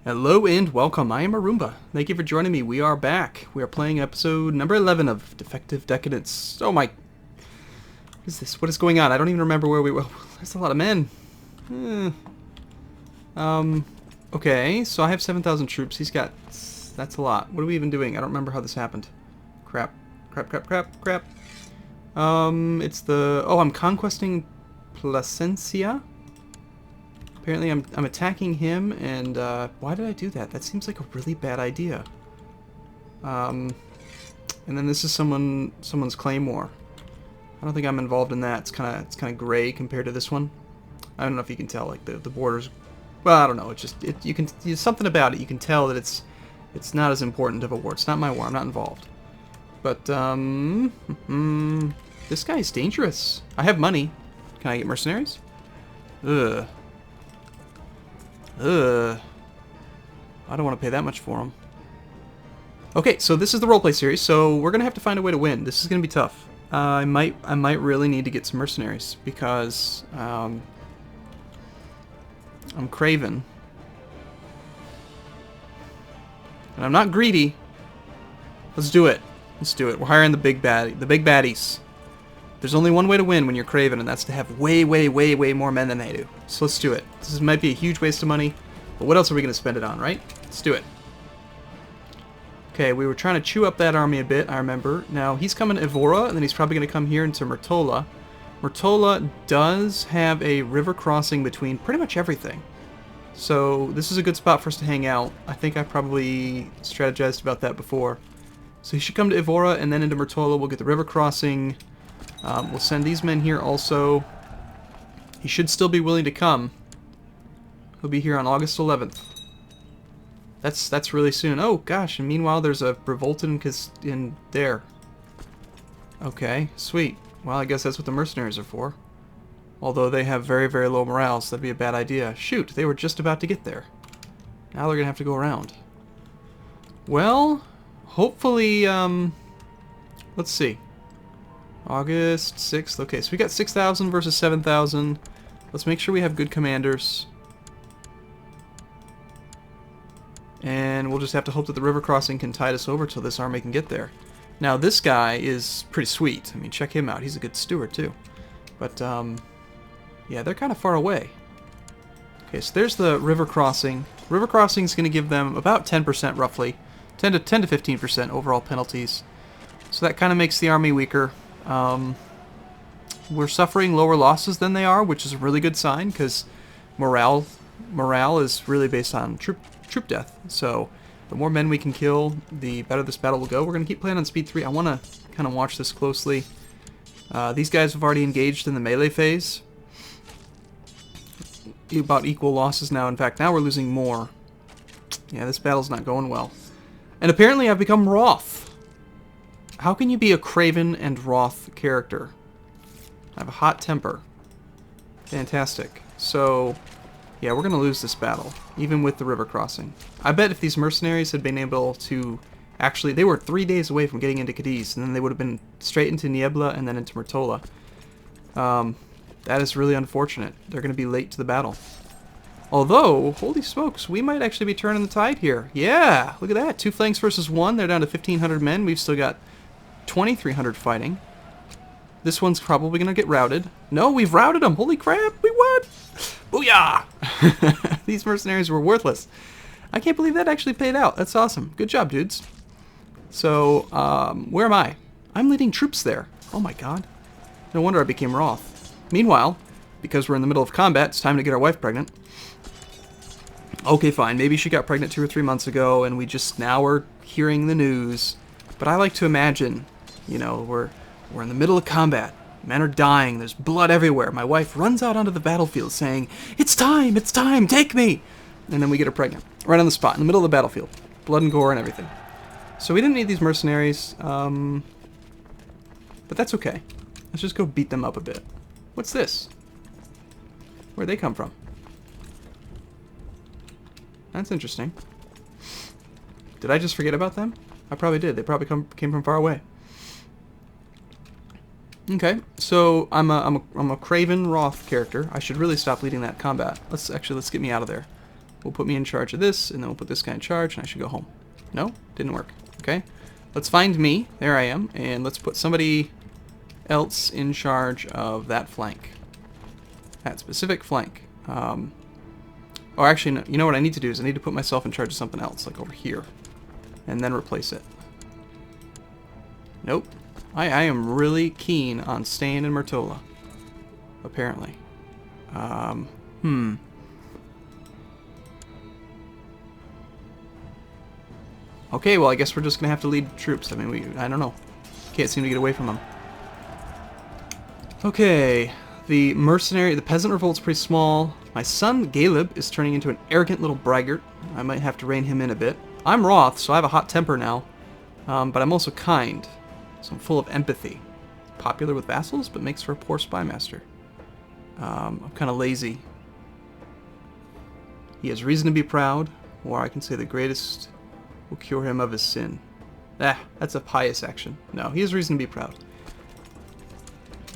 Hello and welcome. I am Arumba. Thank you for joining me. We are back. We are playing episode number 11 of Defective Decadence. Oh my... What is this? What is going on? I don't even remember where we were. There's a lot of men. Okay, so I have 7,000 troops. He's got... That's a lot. What are we even doing? I don't remember how this happened. Crap. Crap. It's the... Oh, I'm conquesting Plasencia? Apparently I'm attacking him, and why did I do that? That seems like a really bad idea. And then this is someone's claymore. I don't think I'm involved in that. It's kind of gray compared to this one. I don't know if you can tell, like the borders. Well, I don't know. There's something about it. You can tell that it's not as important of a war. It's not my war. I'm not involved. But this guy is dangerous. I have money. Can I get mercenaries? Ugh. I don't want to pay that much for them. Okay, so this is the roleplay series, so we're gonna have to find a way to win. This is gonna be tough. I might really need to get some mercenaries because I'm craven, and I'm not greedy. Let's do it. We're hiring the big baddies. There's only one way to win when you're craven, and that's to have way more men than they do. So let's do it. This might be a huge waste of money, but what else are we going to spend it on, right? Let's do it. Okay, we were trying to chew up that army a bit, I remember. Now, he's coming to Evora, and then he's probably going to come here into Murtola. Murtola does have a river crossing between pretty much everything. So this is a good spot for us to hang out. I think I probably strategized about that before. So he should come to Evora, and then into Murtola. We'll get the river crossing. We'll send these men here also. He should still be willing to come. He'll be here on August 11th. That's really soon. Oh gosh, and meanwhile there's a revolt in there. Okay, sweet. Well, I guess that's what the mercenaries are for. Although they have very low morale, so that'd be a bad idea. Shoot, they were just about to get there. Now they're gonna have to go around. Well, hopefully, let's see. August 6th. Okay, so we got 6,000 versus 7,000. Let's make sure we have good commanders. And we'll just have to hope that the river crossing can tide us over till this army can get there. Now, this guy is pretty sweet. I mean, check him out. He's a good steward, too. But, yeah, they're kind of far away. Okay, so there's the river crossing. River crossing is going to give them about 10% roughly. 10 to 15% overall penalties. So that kind of makes the army weaker. We're suffering lower losses than they are, which is a really good sign because morale is really based on troop death. So the more men we can kill, the better this battle will go. We're going to keep playing on speed 3. I want to kind of watch this closely. These guys have already engaged in the melee phase. About equal losses now. In fact, now we're losing more. Yeah, this battle's not going well. And apparently I've become Wroth. How can you be a Craven and Wroth character? I have a hot temper. Fantastic. So, yeah, we're going to lose this battle, even with the river crossing. I bet if these mercenaries had been able to... Actually, they were 3 days away from getting into Cadiz, and then they would have been straight into Niebla and then into Murtola. That is really unfortunate. They're going to be late to the battle. Although, holy smokes, we might actually be turning the tide here. Yeah, look at that. 2 flanks versus 1. They're down to 1,500 men. We've still got 2,300 fighting. This one's probably going to get routed. No, we've routed them. Holy crap, we won! Booyah! These mercenaries were worthless. I can't believe that actually paid out. That's awesome. Good job, dudes. So, where am I? I'm leading troops there. Oh my god. No wonder I became Wroth. Meanwhile, because we're in the middle of combat, it's time to get our wife pregnant. Okay, fine. Maybe she got pregnant 2 or 3 months ago, and we just now are hearing the news. But I like to imagine, you know, we're in the middle of combat. Men are dying. There's blood everywhere. My wife runs out onto the battlefield saying, "It's time! It's time! Take me!" And then we get her pregnant. Right on the spot, in the middle of the battlefield. Blood and gore and everything. So we didn't need these mercenaries. But that's okay. Let's just go beat them up a bit. What's this? Where'd they come from? That's interesting. Did I just forget about them? I probably did. They probably came from far away. Okay, so I'm a Craven Wroth character. I should really stop leading that combat. Let's get me out of there. will put me in charge of this, and then we'll put this guy in charge, and I should go home. No? Didn't work. Okay. Let's find me. There I am. And let's put somebody else in charge of that flank. That specific flank. Or actually, no, you know what I need to do is I need to put myself in charge of something else, like over here. And then replace it. Nope. I am really keen on staying in Myrtola. Apparently. Okay, well, I guess we're just going to have to lead troops. I mean, I don't know. Can't seem to get away from them. Okay. The peasant revolt's pretty small. My son, Galeb, is turning into an arrogant little braggart. I might have to rein him in a bit. I'm Roth, so I have a hot temper now. But I'm also kind. So I'm full of empathy. Popular with vassals, but makes for a poor spy master. I'm kind of lazy. He has reason to be proud, or I can say the greatest will cure him of his sin. That's a pious action. No, he has reason to be proud.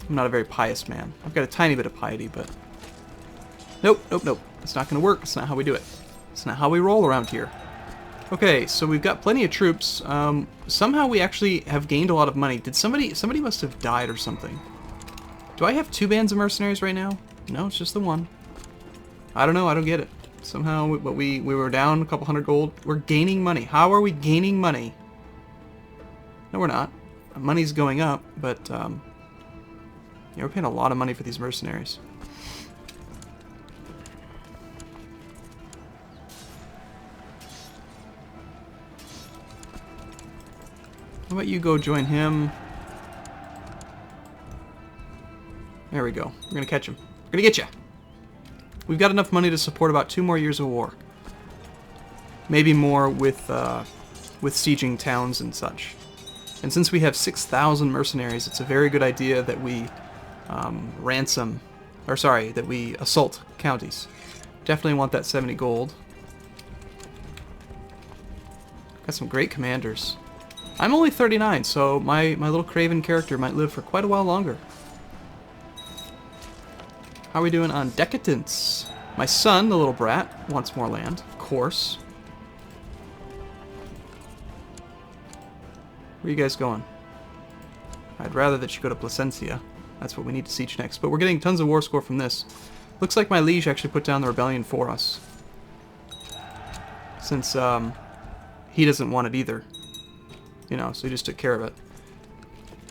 I'm not a very pious man. I've got a tiny bit of piety, but... Nope. It's not going to work. It's not how we do it. It's not how we roll around here. Okay, so we've got plenty of troops. Somehow we actually have gained a lot of money. Did somebody must have died or something. Do I have 2 bands of mercenaries right now? No, it's just the one. I don't know. I don't get it. Somehow we were down a couple hundred gold. We're gaining money. How are we gaining money? No, we're not. Money's going up, but yeah, we're paying a lot of money for these mercenaries. How about you go join him? There we go. We're gonna catch him. We're gonna get you. We've got enough money to support about 2 more years of war. Maybe more with sieging towns and such. And since we have 6,000 mercenaries, it's a very good idea that we that we assault counties. Definitely want that 70 gold. Got some great commanders. I'm only 39, so my little craven character might live for quite a while longer. How are we doing on Decadence? My son, the little brat, wants more land, of course. Where are you guys going? I'd rather that you go to Placencia. That's what we need to siege next. But we're getting tons of war score from this. Looks like my liege actually put down the rebellion for us. Since he doesn't want it either. You know, so he just took care of it.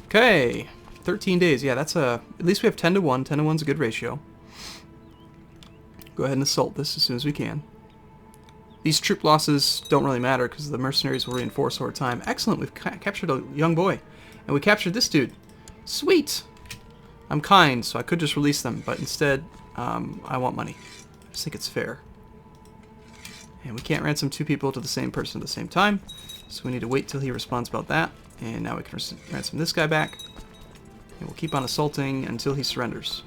Okay. 13 days. Yeah, that's at least we have 10 to 1. 10 to 1's a good ratio. Go ahead and assault this as soon as we can. These troop losses don't really matter because the mercenaries will reinforce over time. Excellent. We've captured a young boy. And we captured this dude. Sweet. I'm kind, so I could just release them, but instead, I want money. I just think it's fair. And we can't ransom 2 people to the same person at the same time, so we need to wait till he responds about that. And now we can ransom this guy back. And we'll keep on assaulting until he surrenders.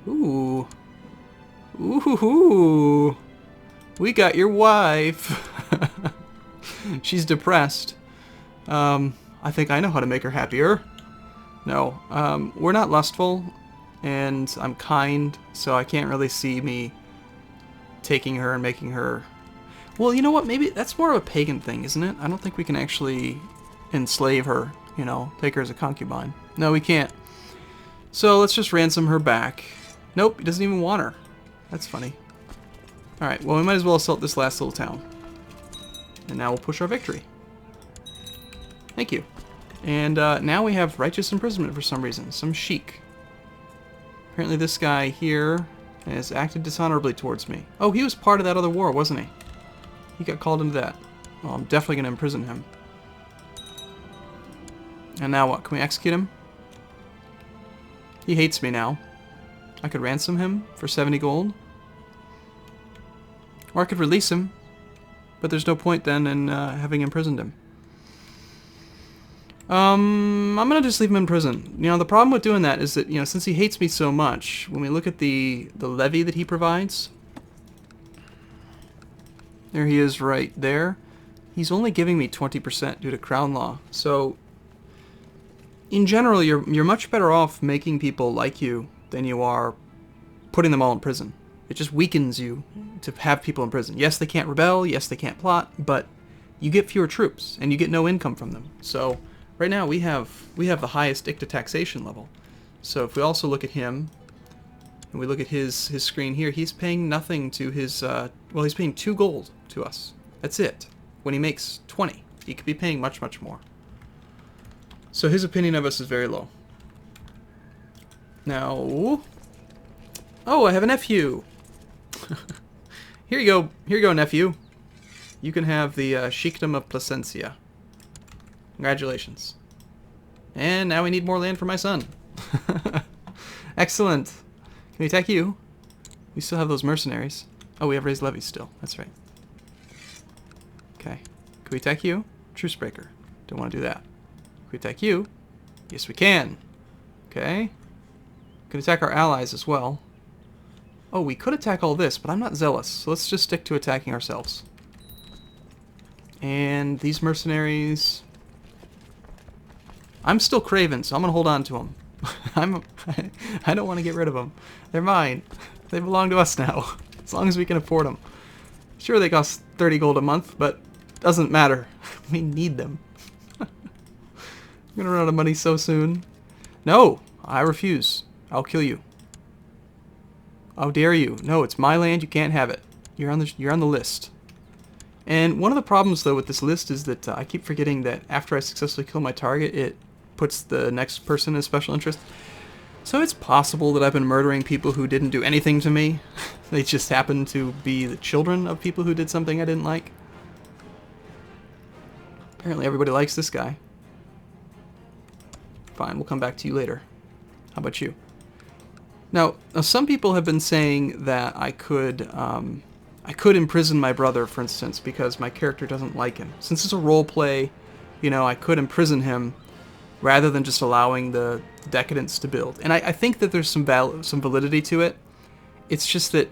Ooh. Ooh. We got your wife. She's depressed. I think I know how to make her happier. No, we're not lustful, and I'm kind, so I can't really see me taking her and making her... Well, you know what? Maybe that's more of a pagan thing, isn't it? I don't think we can actually enslave her, you know, take her as a concubine. No, we can't. So let's just ransom her back. Nope, he doesn't even want her. That's funny. Alright, well, we might as well assault this last little town. And now we'll push our victory. Thank you. And now we have righteous imprisonment for some reason. Some Sheikh. Apparently this guy here has acted dishonorably towards me. Oh, he was part of that other war, wasn't he? He got called into that. Well, I'm definitely going to imprison him. And now what? Can we execute him? He hates me now. I could ransom him for 70 gold. Or I could release him. But there's no point then in having imprisoned him. I'm going to just leave him in prison. You know, the problem with doing that is that, you know, since he hates me so much, when we look at the levy that he provides, there he is right there, he's only giving me 20% due to crown law. So, in general, you're much better off making people like you than you are putting them all in prison. It just weakens you to have people in prison. Yes, they can't rebel. Yes, they can't plot. But you get fewer troops, and you get no income from them. So right now we have the highest ICTA taxation level. So if we also look at him, and we look at his screen here, he's paying nothing to his, well, he's paying 2 gold to us. That's it. When he makes 20, he could be paying much, much more. So his opinion of us is very low. Now, oh, I have a nephew. Here you go. Here you go, nephew. You can have the Sheikhdom of Plasencia. Congratulations. And now we need more land for my son. Excellent. Can we attack you? We still have those mercenaries. Oh, we have raised levies still. That's right. Okay. Can we attack you? Truce breaker. Don't want to do that. Can we attack you? Yes, we can. Okay. Can attack our allies as well. Oh, we could attack all this, but I'm not zealous, so let's just stick to attacking ourselves. And these mercenaries... I'm still craven, so I'm going to hold on to them. I don't want to get rid of them. They're mine. They belong to us now, as long as we can afford them. Sure, they cost 30 gold a month, but doesn't matter. We need them. I'm going to run out of money so soon. No, I refuse. I'll kill you. How dare you? No, it's my land. You can't have it. You're on the list. And one of the problems, though, with this list is that I keep forgetting that after I successfully kill my target, it puts the next person in special interest. So it's possible that I've been murdering people who didn't do anything to me. They just happen to be the children of people who did something I didn't like. Apparently everybody likes this guy. Fine, we'll come back to you later. How about you? Now some people have been saying that I could imprison my brother, for instance, because my character doesn't like him. Since it's a role play, you know, I could imprison him rather than just allowing the Decadence to build. And I think that there's some validity to it. It's just that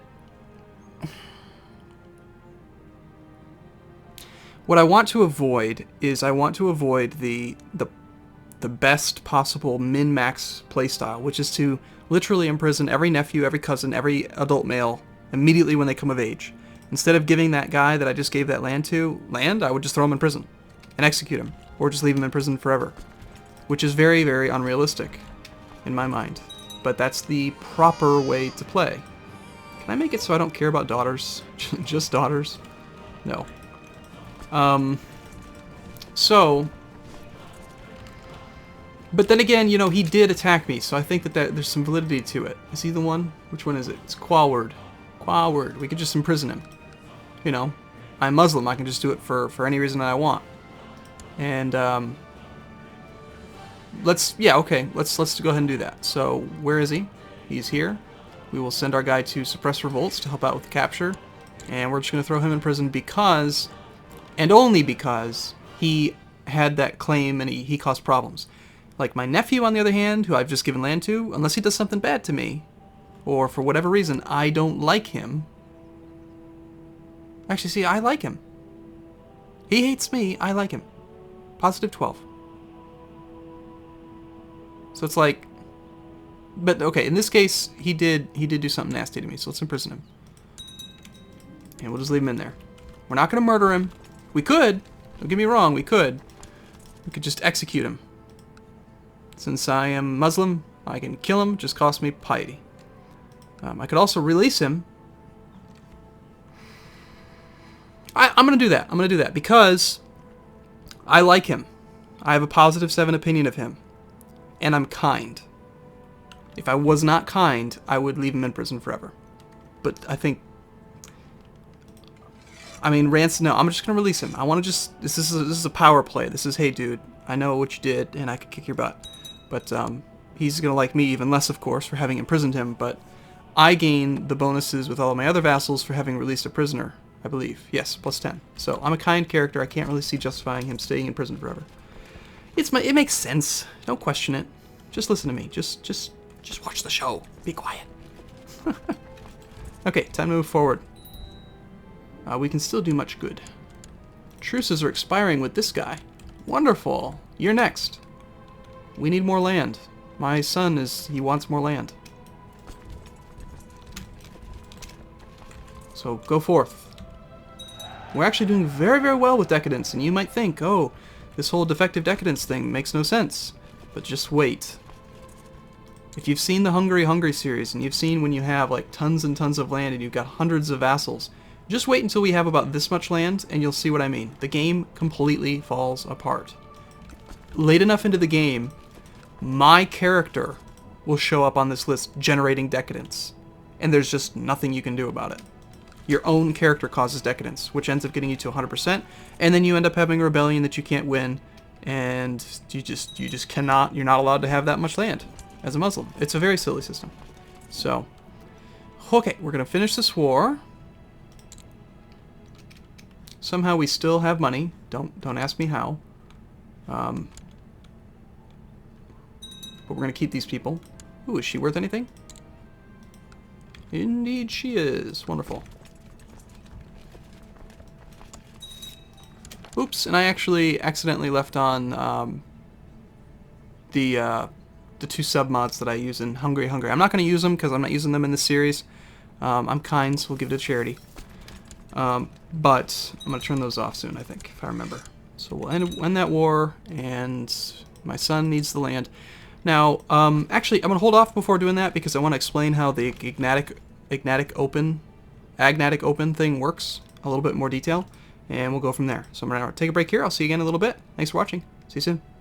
what I want to avoid is the best possible min-max playstyle, which is to literally imprison every nephew, every cousin, every adult male immediately when they come of age. Instead of giving that guy that I just gave that land to land, I would just throw him in prison and execute him, or just leave him in prison forever, which is very, very unrealistic in my mind. But that's the proper way to play. Can I make it so I don't care about daughters? Just daughters? No. But then again, you know, he did attack me, so I think that there's some validity to it. Is he the one? Which one is it? It's Quaward. Quaward. We could just imprison him. You know, I'm Muslim. I can just do it for any reason that I want. And let's go ahead and do that. So where is he? He's here. We will send our guy to suppress revolts to help out with the capture, and we're just going to throw him in prison because, and only because, he had that claim and he caused problems. Like my nephew, on the other hand, who I've just given land to, unless he does something bad to me, or for whatever reason I don't like him. Actually, see, I like him. He hates me, I like him. Positive 12. So it's like, but okay, in this case, he did do something nasty to me, so let's imprison him. And we'll just leave him in there. We're not going to murder him. We could, don't get me wrong, we could. We could just execute him. Since I am Muslim, I can kill him, just cost me piety. I could also release him. I'm going to do that. I'm going to do that because I like him. I have a positive 7 opinion of him. And I'm kind. If I was not kind, I would leave him in prison forever. But I think... I mean, ransom... No, I'm just going to release him. I want to just... This is a power play. This is, hey, dude, I know what you did, and I could kick your butt. But he's going to like me even less, of course, for having imprisoned him. But I gain the bonuses with all of my other vassals for having released a prisoner, I believe. Yes, plus 10. So I'm a kind character. I can't really see justifying him staying in prison forever. It makes sense. Don't question it. Just listen to me. Just watch the show. Be quiet. Okay, time to move forward. We can still do much good. Truces are expiring with this guy. Wonderful. You're next. We need more land. My son he wants more land. So go forth. We're actually doing very, very well with Decadence, and you might think, oh, this whole Defective Decadence thing makes no sense. But just wait. If you've seen the Hungary series, and you've seen when you have like tons and tons of land and you've got hundreds of vassals, just wait until we have about this much land, and you'll see what I mean. The game completely falls apart. Late enough into the game, my character will show up on this list generating Decadence, and there's just nothing you can do about it. Your own character causes Decadence, which ends up getting you to 100%, and then you end up having a rebellion that you can't win, and you just cannot, you're not allowed to have that much land as a Muslim. It's a very silly system. So, okay, we're going to finish this war. Somehow we still have money. Don't ask me how. But we're going to keep these people. Ooh, is she worth anything? Indeed she is. Wonderful. Oops, and I actually accidentally left on the 2 sub-mods that I use in Hungary. I'm not going to use them because I'm not using them in this series. I'm kind, so we'll give it to charity. But I'm going to turn those off soon, I think, if I remember. So we'll end that war, and my son needs the land. Now, actually, I'm going to hold off before doing that because I want to explain how the agnatic open thing works a little bit more detail, and we'll go from there. So I'm going to take a break here. I'll see you again in a little bit. Thanks for watching. See you soon.